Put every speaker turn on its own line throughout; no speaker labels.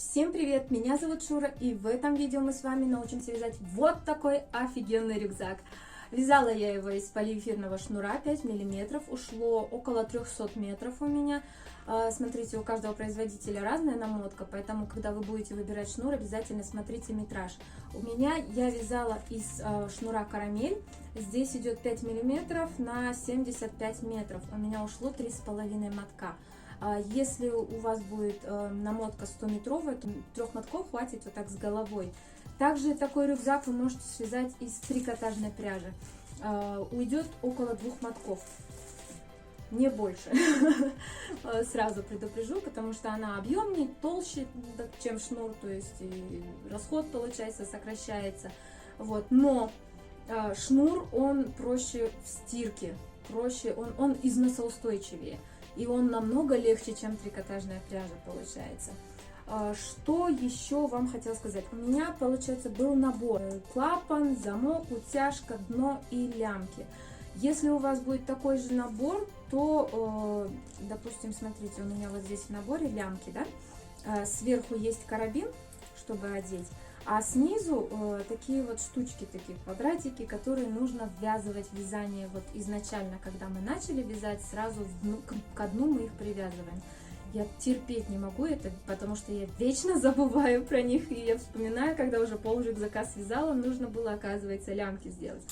Всем привет, меня зовут Шура, и в этом видео мы с вами научимся вязать вот такой офигенный рюкзак. Вязала я его из полиэфирного шнура 5 миллиметров, ушло около 300 метров у меня. Смотрите, у каждого производителя разная намотка, поэтому, когда вы будете выбирать шнур, обязательно смотрите метраж. Я вязала из шнура карамель, здесь идет 5 миллиметров на 75 метров, у меня ушло 3,5 мотка. Если у вас будет намотка 100-метровая, то 3 мотков хватит вот так с головой. Также такой рюкзак вы можете связать из трикотажной пряжи. Уйдет около 2 мотков, не больше. Сразу предупрежу, потому что она объемнее, толще, чем шнур, то есть и расход получается сокращается. Вот. Но шнур он проще в стирке, он износоустойчивее. И он намного легче, чем трикотажная пряжа получается. Что еще вам хотела сказать? У меня, получается, был набор: клапан, замок, утяжка, дно и лямки. Если у вас будет такой же набор, то, допустим, смотрите, у меня вот здесь в наборе лямки, да? Сверху есть карабин, чтобы одеть, а снизу такие вот штучки, такие квадратики, которые нужно ввязывать в вязание. Вот изначально, когда мы начали вязать, сразу к дну мы их привязываем. Я терпеть не могу это, потому что я вечно забываю про них, и я вспоминаю, когда уже пол рюкзака связала, нужно было, оказывается, лямки сделать.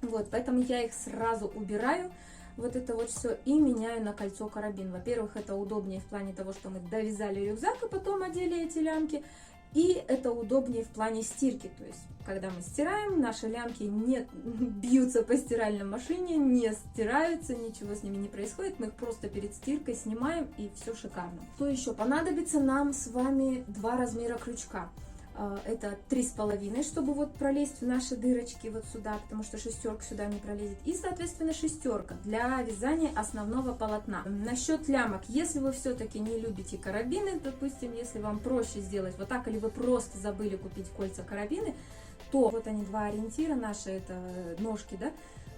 Вот, поэтому я их сразу убираю, вот это вот все, и меняю на кольцо карабин. Во-первых, это удобнее в плане того, что мы довязали рюкзак и потом одели эти лямки. И это удобнее в плане стирки, то есть, когда мы стираем, наши лямки не бьются по стиральной машине, не стираются, ничего с ними не происходит, мы их просто перед стиркой снимаем, и все шикарно. Что еще? Понадобится нам с вами 2 размера крючка. Это 3,5, чтобы вот пролезть в наши дырочки вот сюда, потому что шестерка сюда не пролезет. И, соответственно, шестерка для вязания основного полотна. Насчет лямок, если вы все-таки не любите карабины, допустим, если вам проще сделать вот так, или вы просто забыли купить кольца карабины, то вот они, 2 ориентира наши, это ножки, да?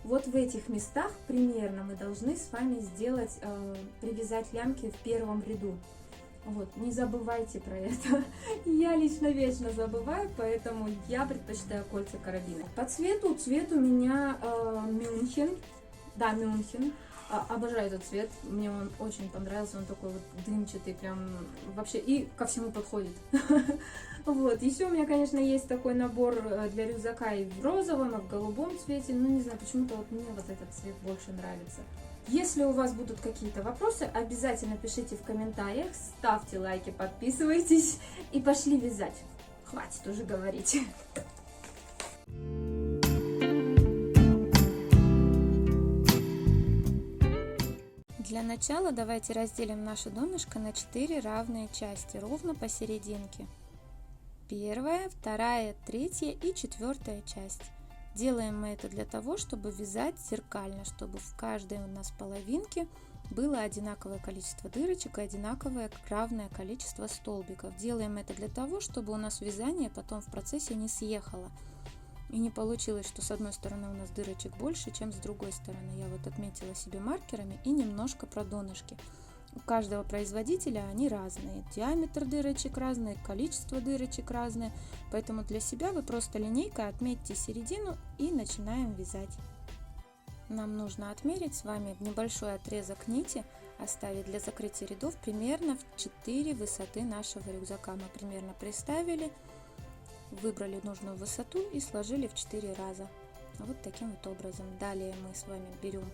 Вот в этих местах примерно мы должны с вами сделать, привязать лямки в первом ряду. Вот, не забывайте про это. Я лично вечно забываю, поэтому я предпочитаю кольца карабина. По цвету, цвет у меня Мюнхен. Да, Мюнхен. Обожаю этот цвет, мне он очень понравился, он такой вот дымчатый, прям вообще, и ко всему подходит. Вот, еще у меня, конечно, есть такой набор для рюкзака и в розовом, и в голубом цвете, но не знаю, почему-то вот мне вот этот цвет больше нравится. Если у вас будут какие-то вопросы, обязательно пишите в комментариях, ставьте лайки, подписывайтесь и пошли вязать. Хватит уже говорить. Для начала давайте разделим наше донышко на 4 равные части, ровно посерединке. Первая, вторая, третья и 4-я часть. Делаем мы это для того, чтобы вязать зеркально, чтобы в каждой у нас половинке было одинаковое количество дырочек и одинаковое равное количество столбиков. Делаем это для того, чтобы у нас вязание потом в процессе не съехало. И не получилось, что с одной стороны у нас дырочек больше, чем с другой стороны. Я вот отметила себе маркерами и немножко про донышки. У каждого производителя они разные. Диаметр дырочек разный, количество дырочек разное. Поэтому для себя вы просто линейкой отметьте середину и начинаем вязать. Нам нужно отмерить с вами небольшой отрезок нити, оставить для закрытия рядов примерно в 4 высоты нашего рюкзака. Мы примерно приставили, выбрали нужную высоту и сложили в 4 раза. Вот таким вот образом. Далее мы с вами берем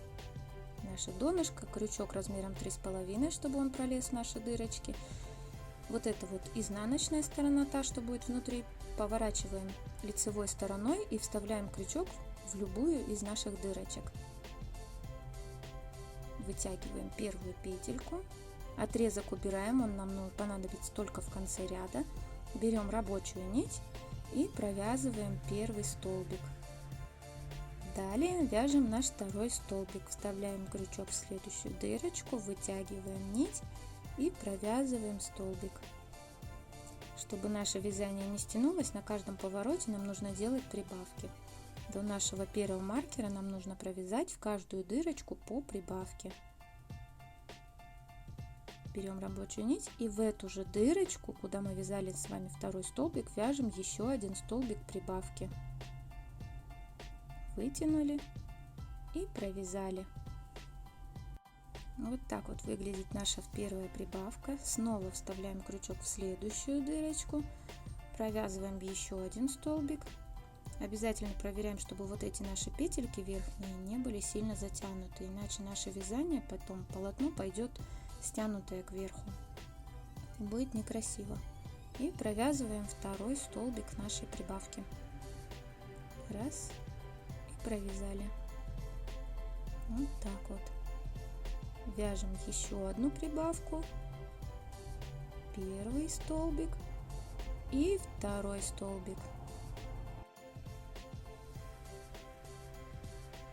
наше донышко, крючок размером 3,5, чтобы он пролез в наши дырочки. Вот это вот изнаночная сторона, та, что будет внутри, поворачиваем лицевой стороной и вставляем крючок в любую из наших дырочек. Вытягиваем первую петельку, отрезок убираем, он нам понадобится только в конце ряда. Берем рабочую нить и провязываем первый столбик. Далее вяжем наш второй столбик, вставляем крючок в следующую дырочку, вытягиваем нить и провязываем столбик. Чтобы наше вязание не стянулось, на каждом повороте нам нужно делать прибавки. До нашего первого маркера нам нужно провязать в каждую дырочку по прибавке. берем рабочую нить и в эту же дырочку, куда мы вязали с вами второй столбик, вяжем еще один столбик прибавки. Вытянули и провязали. Вот так вот выглядит наша первая прибавка. Снова вставляем крючок в следующую дырочку, провязываем еще один столбик. Обязательно проверяем, чтобы вот эти наши петельки верхние не были сильно затянуты, иначе наше вязание потом полотно пойдет стянутое кверху. Будет некрасиво. И провязываем второй столбик нашей прибавки. Раз. И провязали. Вот так вот. Вяжем еще одну прибавку. Первый столбик и второй столбик.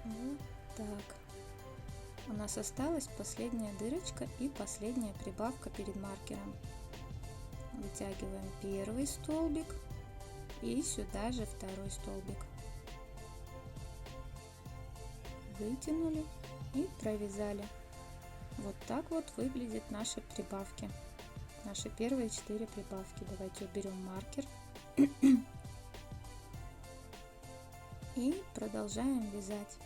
Вот так. У нас осталась последняя дырочка и последняя прибавка перед маркером. Вытягиваем первый столбик и сюда же второй столбик. Вытянули и провязали. Вот так вот выглядят наши прибавки. Наши первые 4 прибавки. Давайте уберем маркер. И продолжаем вязать.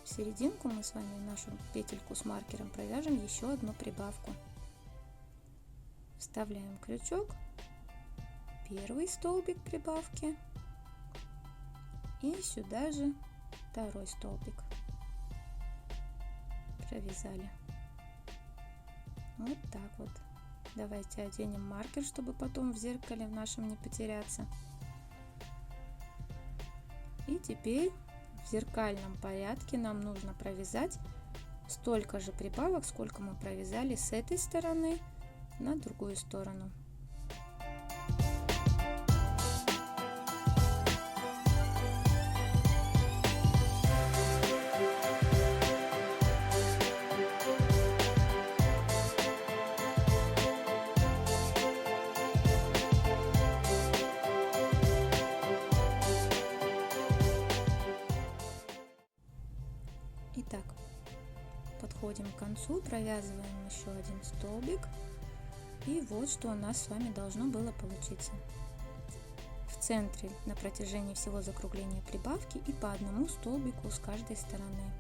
В серединку мы с вами нашу петельку с маркером провяжем еще одну прибавку. Вставляем крючок, первый столбик прибавки и сюда же второй столбик. Провязали. Вот так вот. Давайте оденем маркер, чтобы потом в зеркале в нашем не потеряться. И теперь в зеркальном порядке нам нужно провязать столько же прибавок, сколько мы провязали с этой стороны на другую сторону. Итак, подходим к концу, провязываем еще один столбик, и вот что у нас с вами должно было получиться. В центре на протяжении всего закругления прибавки и по одному столбику с каждой стороны.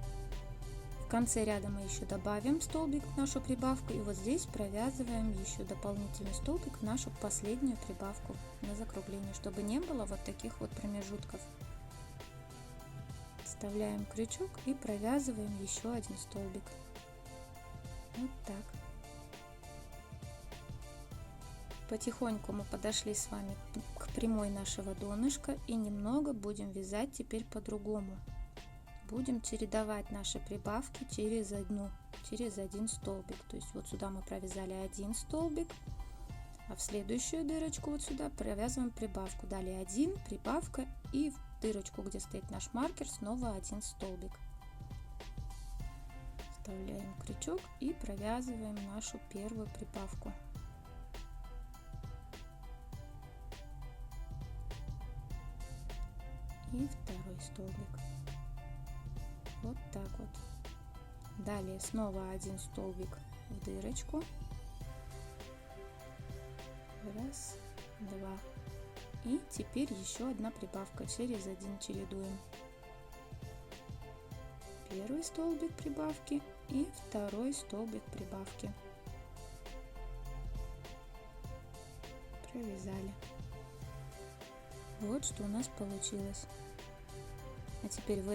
В конце ряда мы еще добавим столбик в нашу прибавку, и вот здесь провязываем еще дополнительный столбик в нашу последнюю прибавку на закругление, чтобы не было вот таких вот промежутков. Вставляем крючок и провязываем еще один столбик. Вот так. Потихоньку мы подошли с вами к прямой нашего донышка и немного будем вязать теперь по-другому. Будем чередовать наши прибавки через один столбик. То есть вот сюда мы провязали один столбик, а в следующую дырочку вот сюда провязываем прибавку. Далее один, прибавка, и в дырочку, где стоит наш маркер, снова один столбик. Вставляем крючок и провязываем нашу первую прибавку. И второй столбик. Вот так вот. Далее снова один столбик в дырочку. Раз, два. И теперь еще одна прибавка через один чередуем. Первый столбик прибавки и второй столбик прибавки. Провязали. Вот что у нас получилось. А теперь в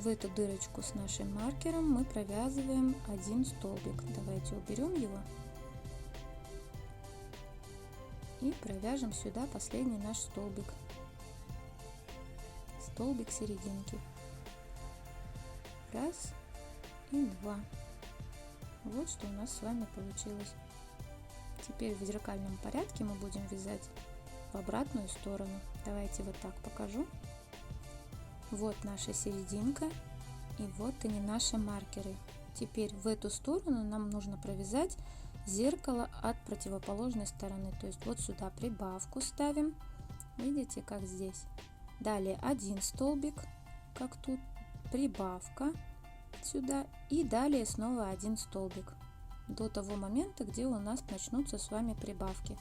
эту дырочку с нашим маркером мы провязываем один столбик. Давайте уберем его. И провяжем сюда последний наш столбик. Столбик серединки. Раз и два. Вот что у нас с вами получилось. Теперь в зеркальном порядке мы будем вязать в обратную сторону. Давайте вот так покажу. Вот наша серединка и вот они наши маркеры. Теперь в эту сторону нам нужно провязать зеркало от противоположной стороны. То есть вот сюда прибавку ставим. Видите, как здесь. Далее один столбик, как тут, прибавка сюда и далее снова один столбик. до того момента, где у нас начнутся с вами прибавки.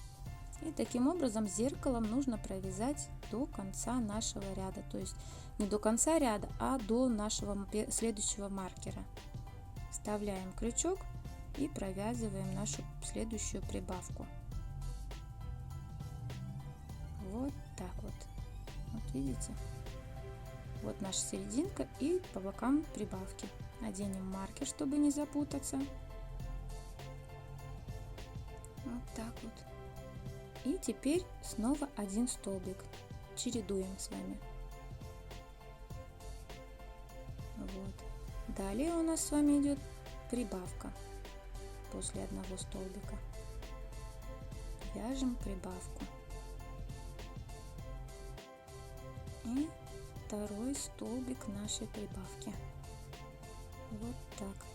И таким образом зеркалом нужно провязать до конца нашего ряда, то есть не до конца ряда, а до нашего следующего маркера. Вставляем крючок и провязываем нашу следующую прибавку. Вот так вот. Вот видите? Вот наша серединка и по бокам прибавки. Оденем маркер, чтобы не запутаться. Вот так вот. И теперь снова один столбик. Чередуем с вами. Вот. Далее у нас с вами идет прибавка после одного столбика. Вяжем прибавку. И второй столбик нашей прибавки. Вот так.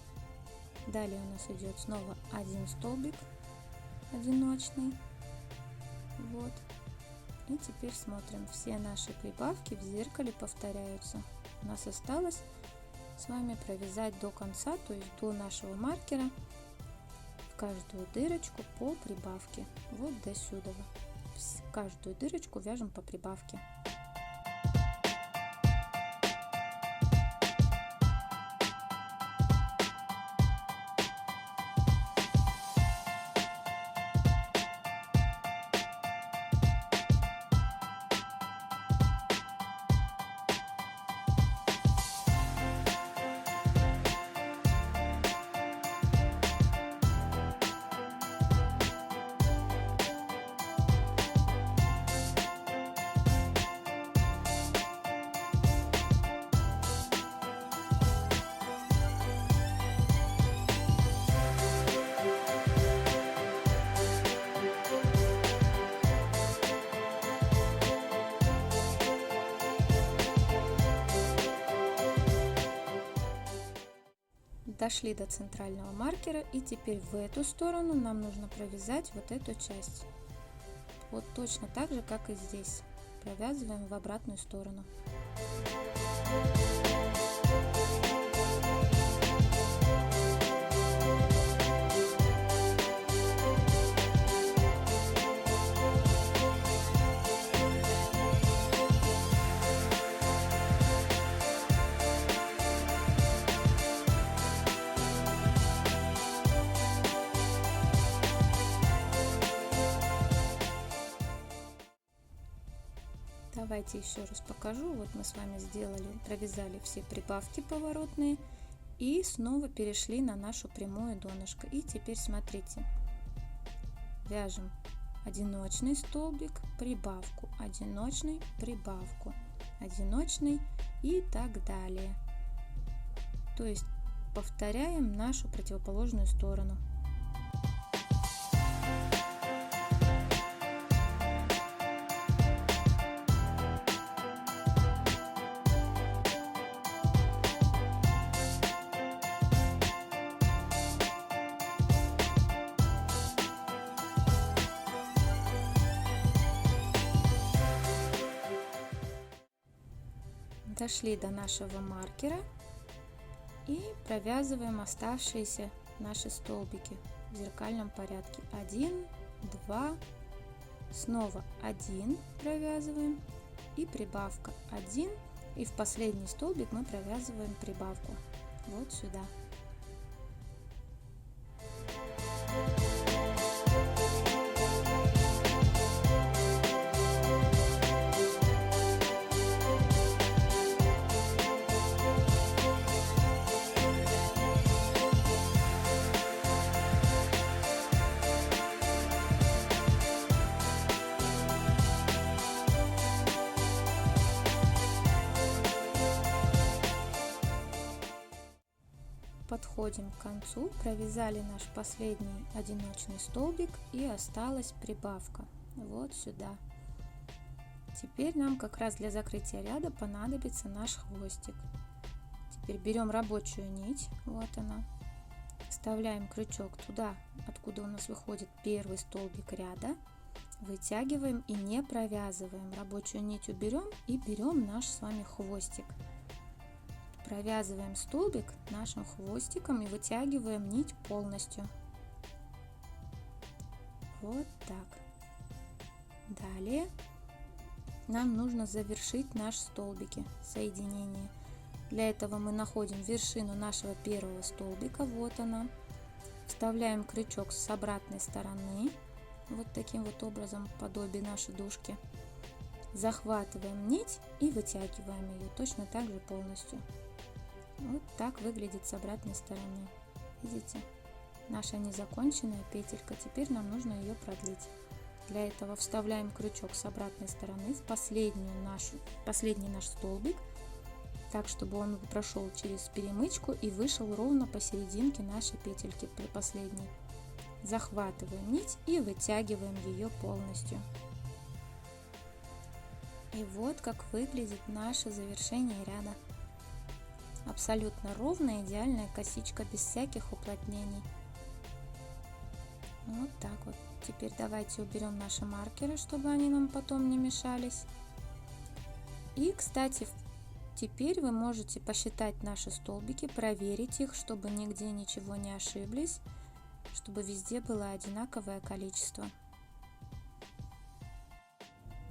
Далее у нас идет снова один столбик одиночный. Вот. И теперь смотрим, все наши прибавки в зеркале повторяются. У нас осталось с вами провязать до конца, то есть до нашего маркера, в каждую дырочку по прибавке. Вот до сюда. В каждую дырочку вяжем по прибавке. Дошли до центрального маркера, и теперь в эту сторону нам нужно провязать вот эту часть. Вот точно так же, как и здесь. Провязываем в обратную сторону. Давайте еще раз покажу. Вот мы с вами провязали все прибавки поворотные и снова перешли на нашу прямую донышко. И теперь смотрите, вяжем одиночный столбик, прибавку, одиночный, прибавку, одиночный и так далее. То есть повторяем нашу противоположную сторону. Дошли до нашего маркера и провязываем оставшиеся наши столбики в зеркальном порядке. 1, 2, снова 1 провязываем и прибавка 1, и в последний столбик мы провязываем прибавку вот сюда. Подходим к концу, провязали наш последний одиночный столбик и осталась прибавка вот сюда. Теперь нам как раз для закрытия ряда понадобится наш хвостик. Теперь берем рабочую нить, вот она, вставляем крючок туда, откуда у нас выходит первый столбик ряда, вытягиваем и не провязываем. Рабочую нить уберем и берем наш с вами хвостик. Провязываем столбик нашим хвостиком и вытягиваем нить полностью.
Вот так. Далее нам нужно завершить наши столбики соединения. Для этого мы находим вершину нашего первого столбика, вот она. Вставляем крючок с обратной стороны, вот таким вот образом, подобие нашей дужки. Захватываем нить и вытягиваем ее точно так же полностью. Вот так выглядит с обратной стороны. Видите? Наша незаконченная петелька. Теперь нам нужно ее продлить. Для этого вставляем крючок с обратной стороны в последний наш столбик, так, чтобы он прошел через перемычку и вышел ровно посерединке нашей петельки при последней. Захватываем нить и вытягиваем ее полностью. И вот как выглядит наше завершение ряда. Абсолютно ровная, идеальная косичка, без всяких уплотнений. Вот так вот. Теперь давайте уберем наши маркеры, чтобы они нам потом не мешались. И, кстати, теперь вы можете посчитать наши столбики, проверить их, чтобы нигде ничего не ошиблись, чтобы везде было одинаковое количество.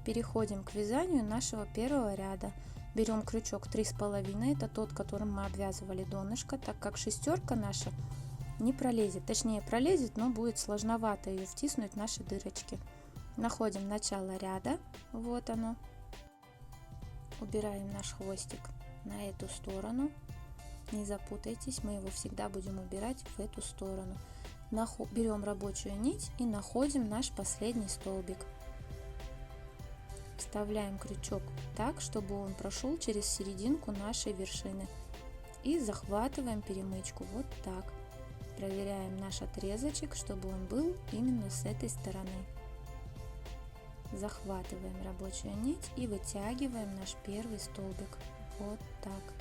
Переходим к вязанию нашего первого ряда. Берем крючок 3,5, это тот, которым мы обвязывали донышко, так как шестерка наша не пролезет, точнее пролезет, но будет сложновато ее втиснуть в наши дырочки. Находим начало ряда, вот оно. Убираем наш хвостик на эту сторону. Не запутайтесь, мы его всегда будем убирать в эту сторону. Берем рабочую нить и находим наш последний столбик. Вставляем крючок так, чтобы он прошел через серединку нашей вершины. И захватываем перемычку вот так. Проверяем наш отрезочек, чтобы он был именно с этой стороны. Захватываем рабочую нить и вытягиваем наш первый столбик. Вот так.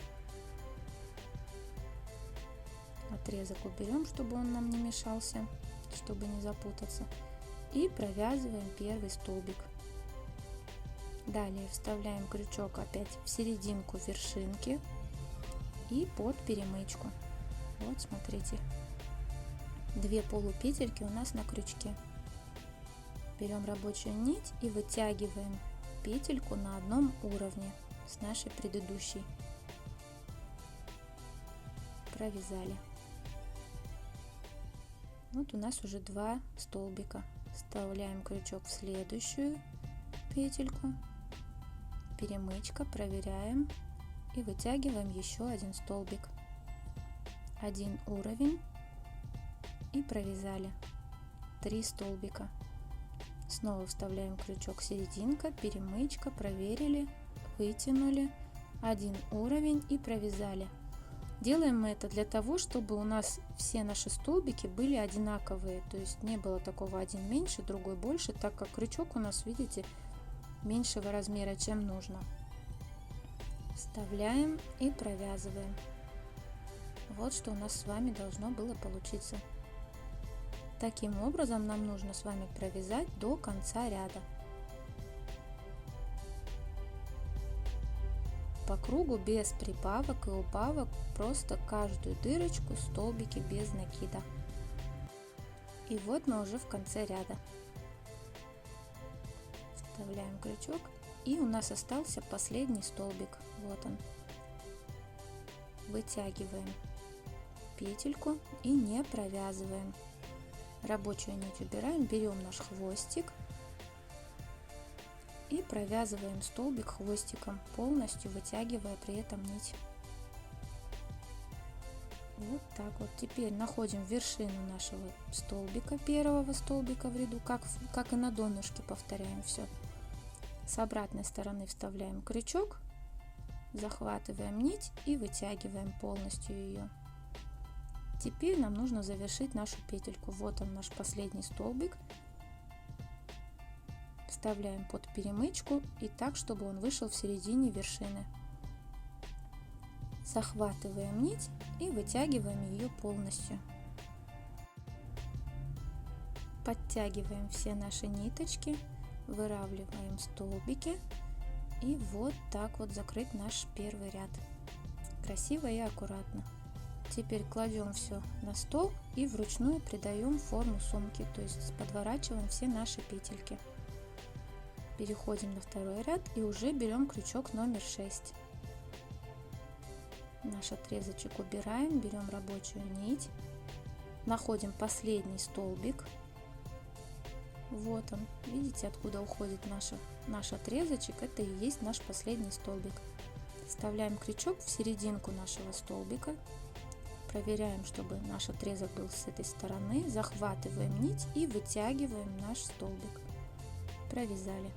Отрезок уберем, чтобы он нам не мешался, чтобы не запутаться. И провязываем первый столбик. Далее вставляем крючок опять в серединку вершинки и под перемычку. Вот смотрите, 2 полупетельки у нас на крючке. Берем рабочую нить и вытягиваем петельку на одном уровне с нашей предыдущей. Провязали. Вот у нас уже 2 столбика. Вставляем крючок в следующую петельку, перемычка, проверяем и вытягиваем еще один столбик. 1 уровень и провязали 3 столбика. Снова вставляем крючок серединка, перемычка, проверили, вытянули 1 уровень и провязали. Делаем мы это для того, чтобы у нас все наши столбики были одинаковые, то есть не было такого один меньше, другой больше, так как крючок у нас, видите, меньшего размера, чем нужно. Вставляем и провязываем. Вот что у нас с вами должно было получиться. Таким образом нам нужно с вами провязать до конца ряда. По кругу без прибавок и убавок, просто каждую дырочку столбики без накида. И вот мы уже в конце ряда. Вставляем крючок и у нас остался последний столбик. Вот он. Вытягиваем петельку и не провязываем. Рабочую нить убираем, берем наш хвостик и провязываем столбик хвостиком, полностью вытягивая при этом нить. Вот так вот. Теперь находим вершину нашего столбика, первого столбика в ряду, как и на донышке, повторяем все. С обратной стороны вставляем крючок, захватываем нить и вытягиваем полностью ее. Теперь нам нужно завершить нашу петельку. Вот он, наш последний столбик. Вставляем под перемычку и так, чтобы он вышел в середине вершины. Захватываем нить и вытягиваем ее полностью. Подтягиваем все наши ниточки, выравниваем столбики и вот так вот закрыть наш первый ряд. Красиво и аккуратно. Теперь кладем все на стол и вручную придаем форму сумки, то есть подворачиваем все наши петельки. Переходим на второй ряд и уже берем крючок номер 6. Наш отрезочек убираем, берем рабочую нить, находим последний столбик. Вот он, видите, откуда уходит наш отрезочек, это и есть наш последний столбик. Вставляем крючок в серединку нашего столбика, проверяем, чтобы наш отрезок был с этой стороны, захватываем нить и вытягиваем наш столбик. Провязали.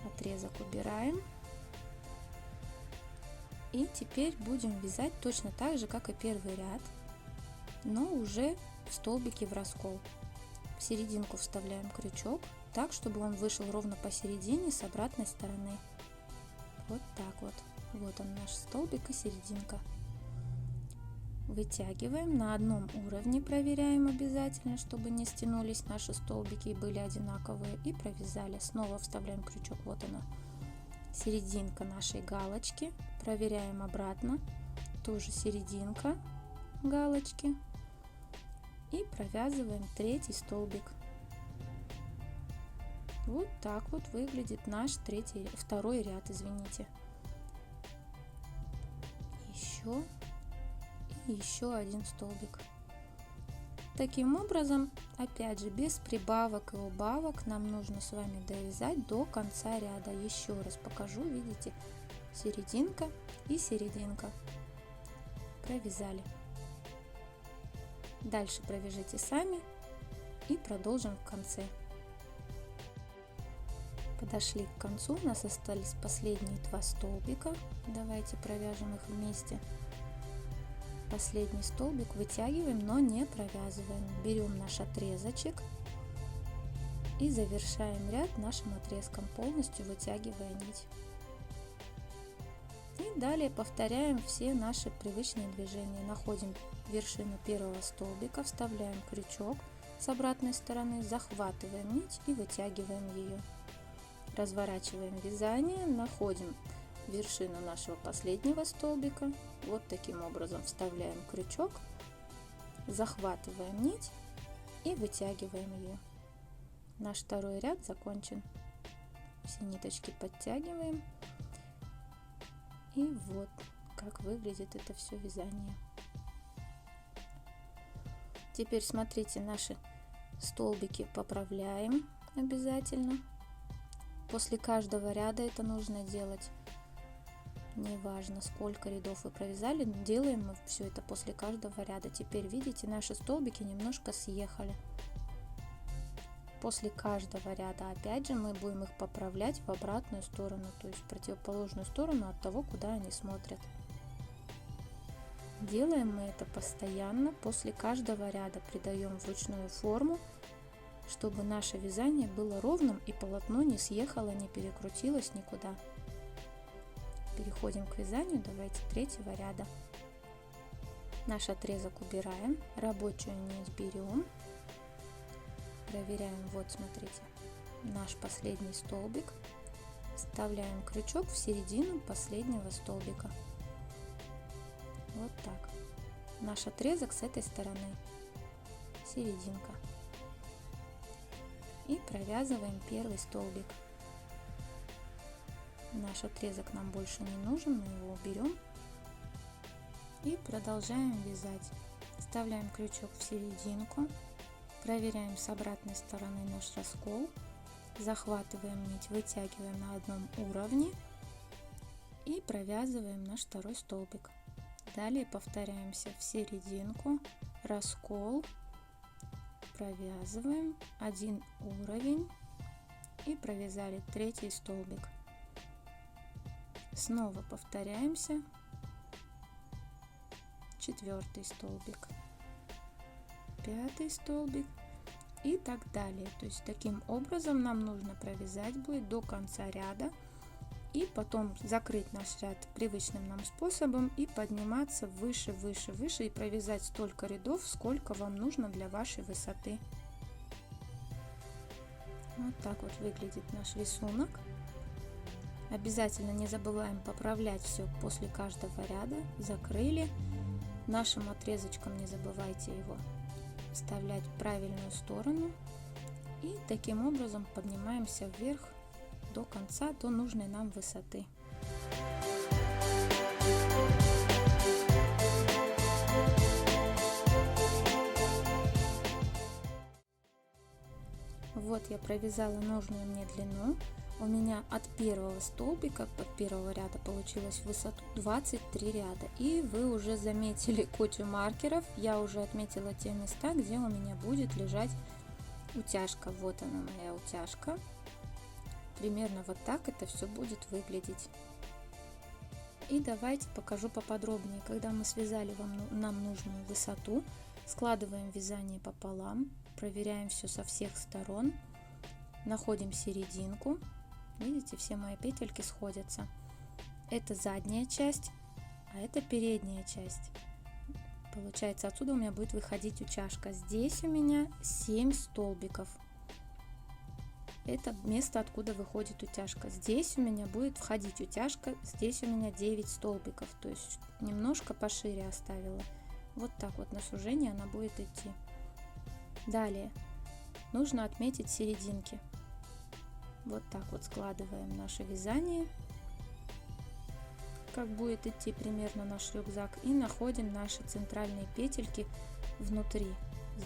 Отрезок убираем. И теперь будем вязать точно так же, как и первый ряд, но уже в столбике в раскол. В серединку вставляем крючок, так, чтобы он вышел ровно посередине с обратной стороны. Вот так вот. Вот он наш столбик и серединка. Вытягиваем на одном уровне, проверяем обязательно, чтобы не стянулись наши столбики и были одинаковые. И провязали. Снова вставляем крючок, вот она, серединка нашей галочки. Проверяем обратно, тоже серединка галочки. И провязываем третий столбик. Вот так вот выглядит наш второй ряд, извините. Еще один столбик. Таким образом, опять же, без прибавок и убавок нам нужно с вами довязать до конца ряда. Еще раз покажу, видите, серединка и серединка. Провязали. Дальше провяжите сами и продолжим в конце. Подошли к концу, у нас остались последние два столбика. Давайте провяжем их вместе. Последний столбик вытягиваем, но не провязываем. Берем наш отрезочек и завершаем ряд нашим отрезком, полностью вытягивая нить. И далее повторяем все наши привычные движения. Находим вершину первого столбика, вставляем крючок с обратной стороны, захватываем нить и вытягиваем ее. Разворачиваем вязание, находим вершину нашего последнего столбика. Вот таким образом вставляем крючок, захватываем нить и вытягиваем ее. Наш второй ряд закончен. Все ниточки подтягиваем. И вот как выглядит это все вязание. Теперь смотрите, наши столбики поправляем обязательно. После каждого ряда это нужно делать. Неважно, сколько рядов вы провязали, делаем мы все это после каждого ряда. Теперь видите, наши столбики немножко съехали. После каждого ряда опять же мы будем их поправлять в обратную сторону, то есть в противоположную сторону от того, куда они смотрят. Делаем мы это постоянно, после каждого ряда придаем вручную форму, чтобы наше вязание было ровным и полотно не съехало, не перекрутилось никуда. Переходим к вязанию, давайте третьего ряда. Наш отрезок убираем, рабочую нить берем, проверяем, вот смотрите, наш последний столбик, вставляем крючок в середину последнего столбика. Вот так. Наш отрезок с этой стороны, серединка. И провязываем первый столбик. Наш отрезок нам больше не нужен, мы его уберем. И продолжаем вязать. Вставляем крючок в серединку, проверяем с обратной стороны наш раскол, захватываем нить, вытягиваем на одном уровне и провязываем наш второй столбик. Далее повторяемся в серединку, раскол, провязываем один уровень и провязали третий столбик. Снова повторяемся, четвертый столбик, пятый столбик и так далее. То есть таким образом нам нужно провязать будет до конца ряда и потом закрыть наш ряд привычным нам способом и подниматься выше, выше, выше и провязать столько рядов, сколько вам нужно для вашей высоты. Вот так вот выглядит наш рисунок. Обязательно не забываем поправлять все после каждого ряда. Закрыли. Нашим отрезочком не забывайте его вставлять в правильную сторону. И таким образом поднимаемся вверх до конца, до нужной нам высоты. Вот я провязала нужную мне длину. У меня от первого столбика, от первого ряда получилось в высоту 23 ряда. И вы уже заметили кучу маркеров. Я уже отметила те места, где у меня будет лежать утяжка. Вот она, моя утяжка. Примерно вот так это все будет выглядеть. И давайте покажу поподробнее. Когда мы связали нам нужную высоту, складываем вязание пополам, проверяем все со всех сторон, находим серединку. Видите, все мои петельки сходятся. Это задняя часть, а это передняя часть. Получается, отсюда у меня будет выходить утяжка. Здесь у меня 7 столбиков. Это место, откуда выходит утяжка. Здесь у меня будет входить утяжка. Здесь у меня 9 столбиков. То есть немножко пошире оставила. Вот так вот на сужение она будет идти. Далее нужно отметить серединки. Вот так вот складываем наше вязание, как будет идти примерно наш рюкзак, и находим наши центральные петельки внутри.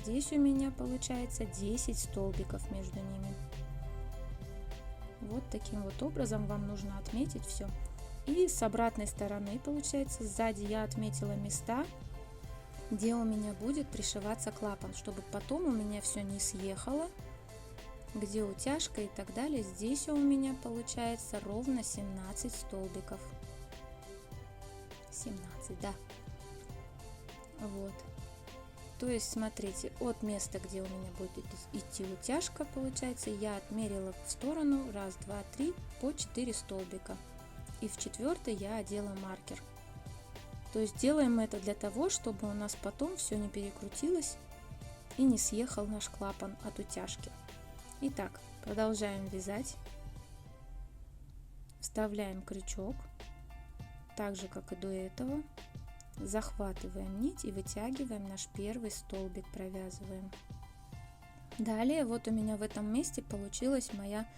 Здесь у меня получается 10 столбиков между ними. Вот таким вот образом вам нужно отметить все. И с обратной стороны, получается, сзади я отметила места, где у меня будет пришиваться клапан, чтобы потом у меня все не съехало, где утяжка и так далее. Здесь у меня получается ровно 17 столбиков. 17, да. Вот. То есть, смотрите, от места, где у меня будет идти утяжка, получается, я отмерила в сторону 1, 2, 3 по 4 столбика. И в 4-й я одела маркер. То есть делаем это для того, чтобы у нас потом все не перекрутилось и не съехал наш клапан от утяжки. Итак, продолжаем вязать. Вставляем крючок, так же как и до этого. Захватываем нить и вытягиваем наш первый столбик, провязываем. Далее вот у меня в этом месте получилась моя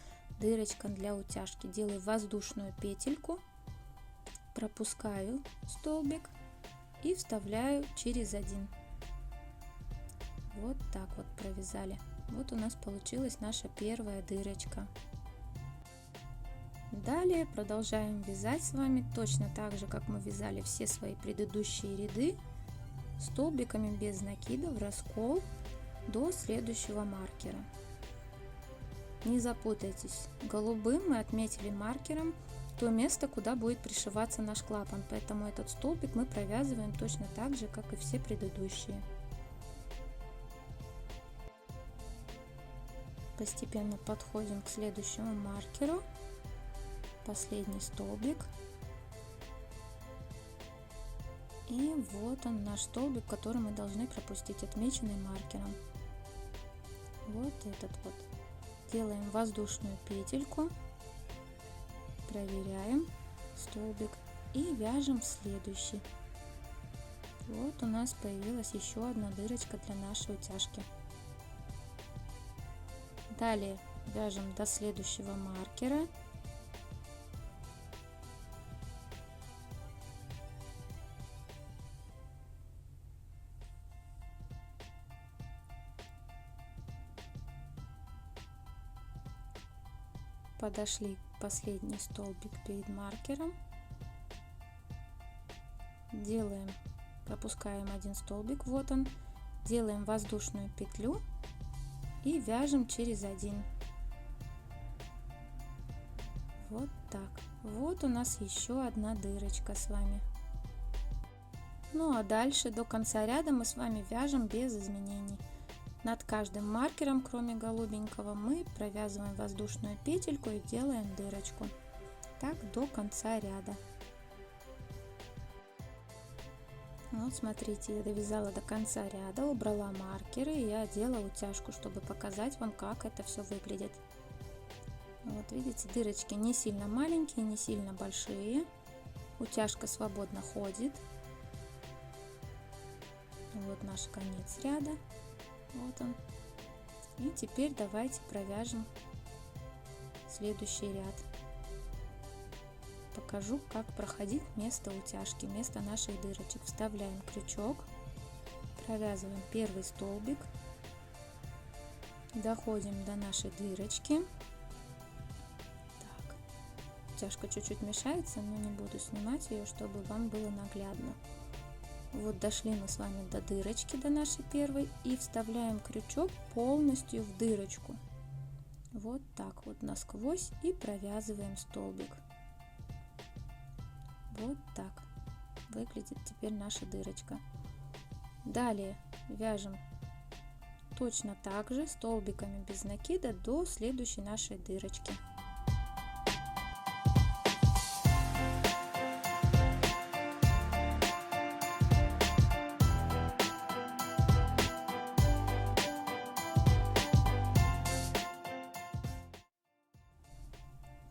дырочка для утяжки. Делаю воздушную петельку, пропускаю столбик и вставляю через один. Вот так вот провязали. Вот у нас получилась наша первая дырочка. Далее продолжаем вязать с вами точно так же, как мы вязали все свои предыдущие ряды, столбиками без накида в раскол до следующего маркера. Не запутайтесь, голубым мы отметили маркером то место, куда будет пришиваться наш клапан, поэтому этот столбик мы провязываем точно так же, как и все предыдущие. Постепенно подходим к следующему маркеру. Последний столбик. И вот он, наш столбик, который мы должны пропустить, отмеченный маркером. Вот этот вот. Делаем воздушную петельку, проверяем столбик и вяжем следующий. Вот у нас появилась еще одна дырочка для нашей утяжки. Далее вяжем до следующего маркера. Подошли к последний столбик перед маркером. Делаем, пропускаем один столбик, вот он. Делаем воздушную петлю и вяжем через один. Вот так. Вот у нас еще одна дырочка с вами. Ну а дальше до конца ряда мы с вами вяжем без изменений. Над каждым маркером, кроме голубенького, мы провязываем воздушную петельку и делаем дырочку. Так до конца ряда. Вот смотрите, я довязала до конца ряда, убрала маркеры и я одела утяжку, чтобы показать вам, как это все выглядит. Вот видите, дырочки не сильно маленькие, не сильно большие. Утяжка свободно ходит. Вот наш конец ряда. Вот он. И теперь давайте провяжем следующий ряд. Покажу, как проходить место утяжки, место наших дырочек. Вставляем крючок, провязываем первый столбик, доходим до нашей дырочки. Так, утяжка чуть-чуть мешается, но не буду снимать ее, чтобы вам было наглядно. Вот дошли мы с вами до дырочки, до нашей первой, и вставляем крючок полностью в дырочку. Вот так вот насквозь и провязываем столбик. Вот так выглядит теперь наша дырочка. Далее вяжем точно так же столбиками без накида до следующей нашей дырочки.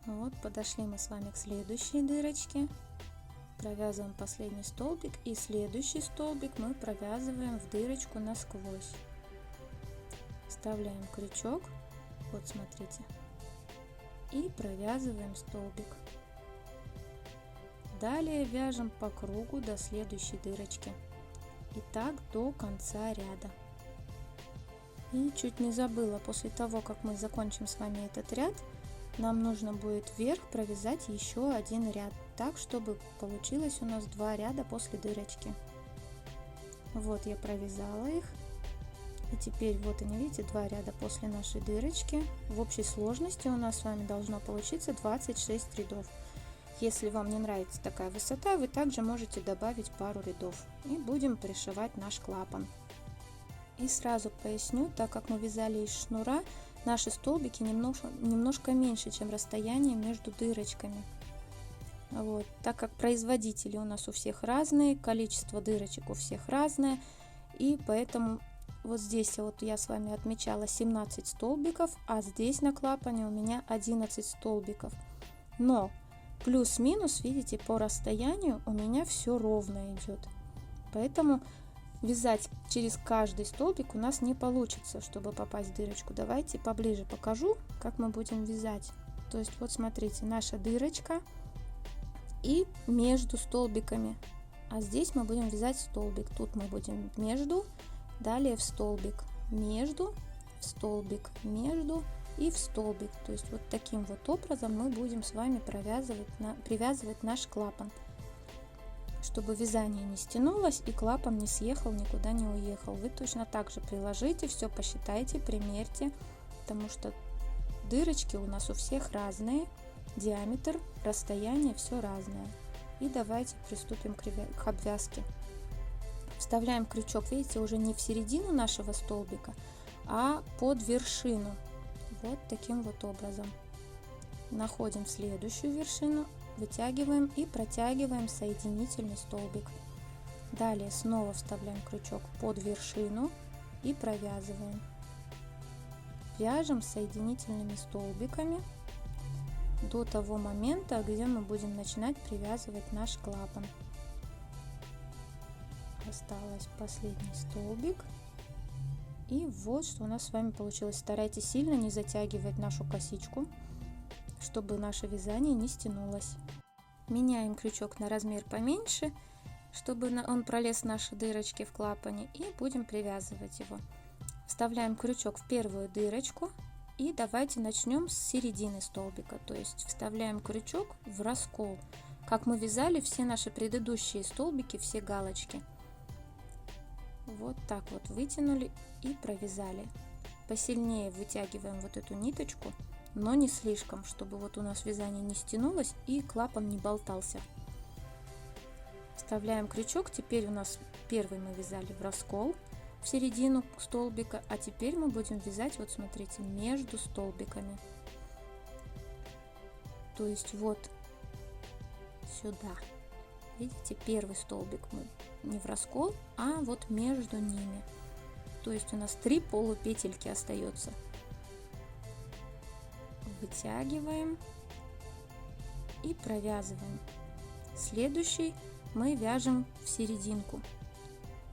Вот, подошли мы с вами к следующей дырочке. Провязываем последний столбик, и следующий столбик мы провязываем в дырочку насквозь. Вставляем крючок, вот смотрите, и провязываем столбик. Далее вяжем по кругу до следующей дырочки. И так до конца ряда. И чуть не забыла, после того, как мы закончим с вами этот ряд, нам нужно будет вверх провязать еще один ряд, так чтобы получилось у нас 2 ряда после дырочки. Вот я провязала их, и теперь вот они, видите, 2 ряда после нашей дырочки. В общей сложности у нас с вами должно получиться 26 рядов. Если вам не нравится такая высота, вы также можете добавить пару рядов, и будем пришивать наш клапан. И сразу поясню, так как мы вязали из шнура, наши столбики немножко меньше, чем расстояние между дырочками. Вот. Так как производители у нас у всех разные, количество дырочек у всех разное, и поэтому вот здесь вот я с вами отмечала 17 столбиков, а здесь на клапане у меня 11 столбиков. Но плюс-минус, видите, по расстоянию у меня все ровно идет. Поэтому вязать через каждый столбик у нас не получится, чтобы попасть в дырочку. Давайте поближе покажу, как мы будем вязать. То есть вот смотрите, наша дырочка и между столбиками. А здесь мы будем вязать столбик. Тут мы будем между, далее в столбик, между, в столбик, между и в столбик. То есть вот таким вот образом мы будем с вами привязывать наш клапан, чтобы вязание не стянулось и клапан не съехал, никуда не уехал. Вы точно так же приложите, все посчитайте, примерьте, потому что дырочки у нас у всех разные, диаметр, расстояние, все разное. И давайте приступим к обвязке. Вставляем крючок, видите, уже не в середину нашего столбика, а под вершину. Вот таким вот образом. Находим следующую вершину, вытягиваем и протягиваем соединительный столбик. Далее снова вставляем крючок под вершину и провязываем. Вяжем соединительными столбиками до того момента, где мы будем начинать привязывать наш клапан. Осталось последний столбик. И вот что у нас с вами получилось. Старайтесь сильно не затягивать нашу косичку, чтобы наше вязание не стянулось. Меняем крючок на размер поменьше, чтобы он пролез в наши дырочки в клапане, и будем привязывать его. Вставляем крючок в первую дырочку и давайте начнем с середины столбика, то есть вставляем крючок в раскол, как мы вязали все наши предыдущие столбики, все галочки. Вот так вот вытянули и провязали. Посильнее вытягиваем вот эту ниточку, но не слишком, чтобы вот у нас вязание не стянулось и клапан не болтался. Вставляем крючок. Теперь у нас первый мы вязали в раскол, в середину столбика, а теперь мы будем вязать, вот смотрите, между столбиками. То есть вот сюда. Видите, первый столбик мы не в раскол, а вот между ними. То есть у нас 3 полупетельки остается. вытягиваем и провязываем. Следующий мы вяжем в серединку,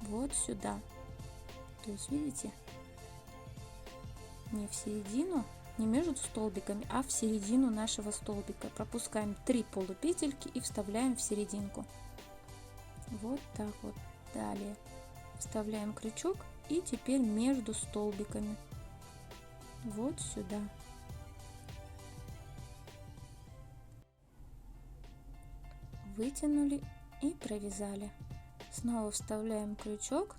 вот сюда. То есть, видите, не в середину, не между столбиками, а в середину нашего столбика. Пропускаем 3 полупетельки и вставляем в серединку. Вот так вот. Далее вставляем крючок и теперь между столбиками. Вот сюда. Вытянули и провязали. Снова вставляем крючок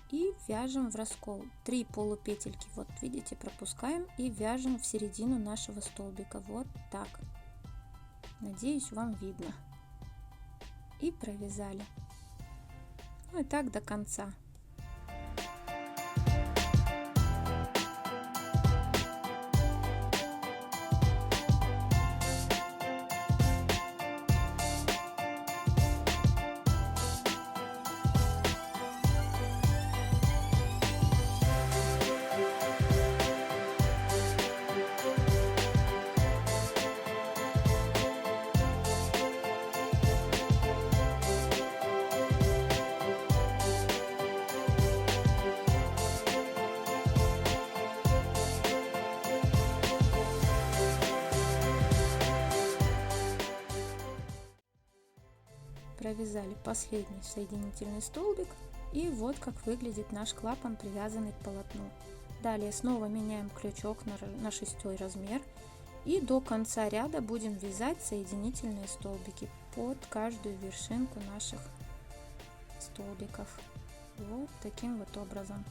и вяжем в раскол. 3 полупетельки, вот видите, пропускаем и вяжем в середину нашего столбика. Вот так. Надеюсь, вам видно. И провязали. Ну и так до конца. Провязали последний соединительный столбик, и вот как выглядит наш клапан, привязанный к полотну. Далее снова меняем крючок на 6 размер и до конца ряда будем вязать соединительные столбики под каждую вершинку наших столбиков. Вот таким вот образом.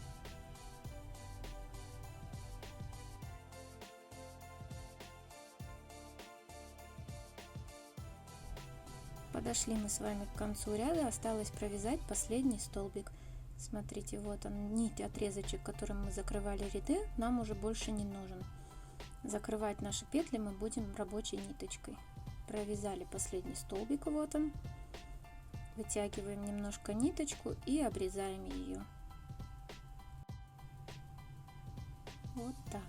Подошли мы с вами к концу ряда, осталось провязать последний столбик. Смотрите, вот он, нить, отрезочек, которым мы закрывали ряды, нам уже больше не нужен. Закрывать наши петли мы будем рабочей ниточкой. Провязали последний столбик, вот он. Вытягиваем немножко ниточку и обрезаем ее. Вот так.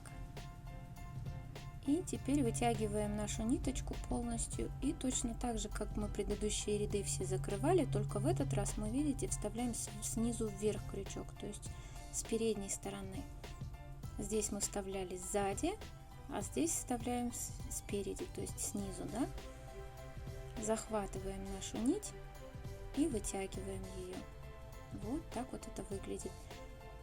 И теперь вытягиваем нашу ниточку полностью, и точно так же, как мы предыдущие ряды все закрывали, только в этот раз мы, видите, вставляем снизу вверх крючок, то есть с передней стороны. Здесь мы вставляли сзади, а здесь вставляем спереди, то есть снизу, да? Захватываем нашу нить и вытягиваем ее. Вот так вот это выглядит.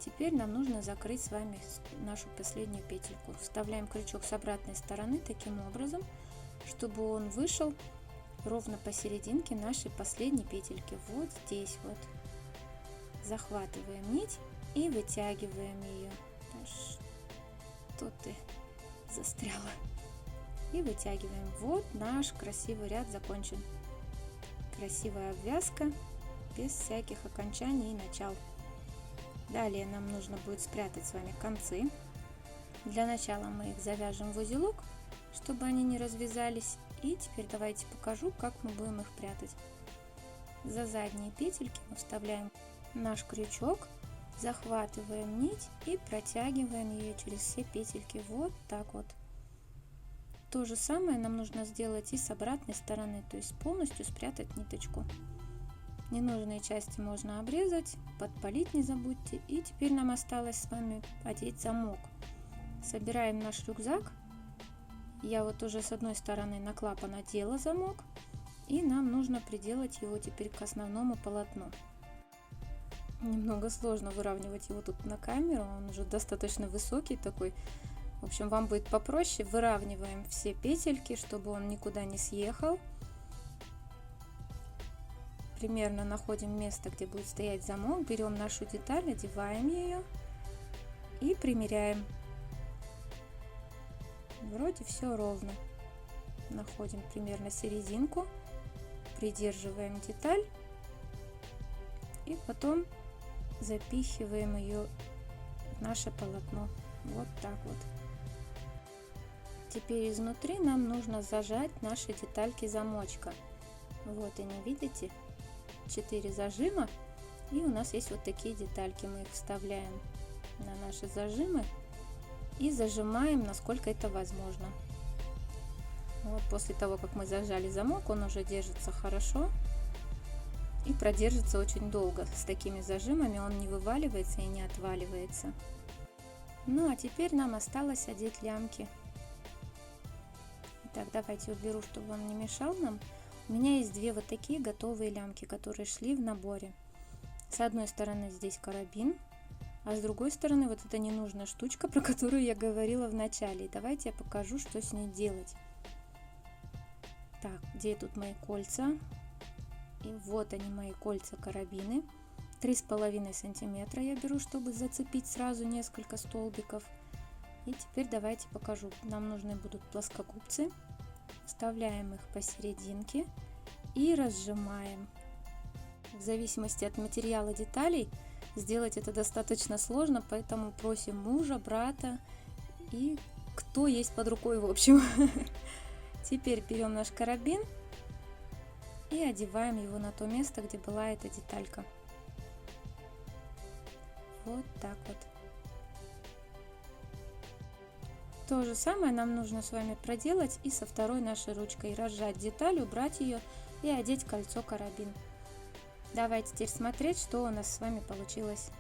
Теперь нам нужно закрыть с вами нашу последнюю петельку. Вставляем крючок с обратной стороны таким образом, чтобы он вышел ровно посерединке нашей последней петельки. Вот здесь вот. Захватываем нить и вытягиваем ее. Что ты застряла? И вытягиваем. Вот наш красивый ряд закончен. Красивая обвязка без всяких окончаний и начал. Далее нам нужно будет спрятать с вами концы. Для начала мы их завяжем в узелок, чтобы они не развязались. И теперь давайте покажу, как мы будем их прятать. За задние петельки мы вставляем наш крючок, захватываем нить и протягиваем ее через все петельки. Вот так вот. То же самое нам нужно сделать и с обратной стороны, то есть полностью спрятать ниточку. Ненужные части можно обрезать, подпалить не забудьте. И теперь нам осталось с вами одеть замок. Собираем наш рюкзак. Я вот уже с одной стороны на клапан одела замок. И нам нужно приделать его теперь к основному полотну. Немного сложно выравнивать его тут на камеру, он уже достаточно высокий такой. В общем, вам будет попроще. Выравниваем все петельки, чтобы он никуда не съехал. Примерно находим место, где будет стоять замок, берем нашу деталь, одеваем ее и примеряем. Вроде все ровно. Находим примерно серединку, придерживаем деталь и потом запихиваем ее в наше полотно. Вот так вот. Теперь изнутри нам нужно зажать наши детальки замочка. Вот они, видите? 4 зажима, и у нас есть вот такие детальки. Мы их вставляем на наши зажимы и зажимаем, насколько это возможно. Вот после того, как мы зажали замок, он уже держится хорошо и продержится очень долго. С такими зажимами он не вываливается и не отваливается. Ну а теперь нам осталось одеть лямки. Итак, давайте уберу, чтобы он не мешал нам. У меня есть две вот такие готовые лямки, которые шли в наборе. С одной стороны здесь карабин, а с другой стороны вот эта ненужная штучка, про которую я говорила в начале. И давайте я покажу, что с ней делать. Так, где тут мои кольца? И вот они, мои кольца-карабины. 3,5 сантиметра я беру, чтобы зацепить сразу несколько столбиков. И теперь давайте покажу. Нам нужны будут плоскогубцы. Вставляем их посерединке и разжимаем. В зависимости от материала деталей сделать это достаточно сложно, поэтому просим мужа, брата и кто есть под рукой, в общем. Теперь берем наш карабин и одеваем его на то место, где была эта деталька. Вот так вот. То же самое нам нужно с вами проделать и со второй нашей ручкой. Разжать деталь, убрать ее и одеть кольцо-карабин. Давайте теперь смотреть, что у нас с вами получилось.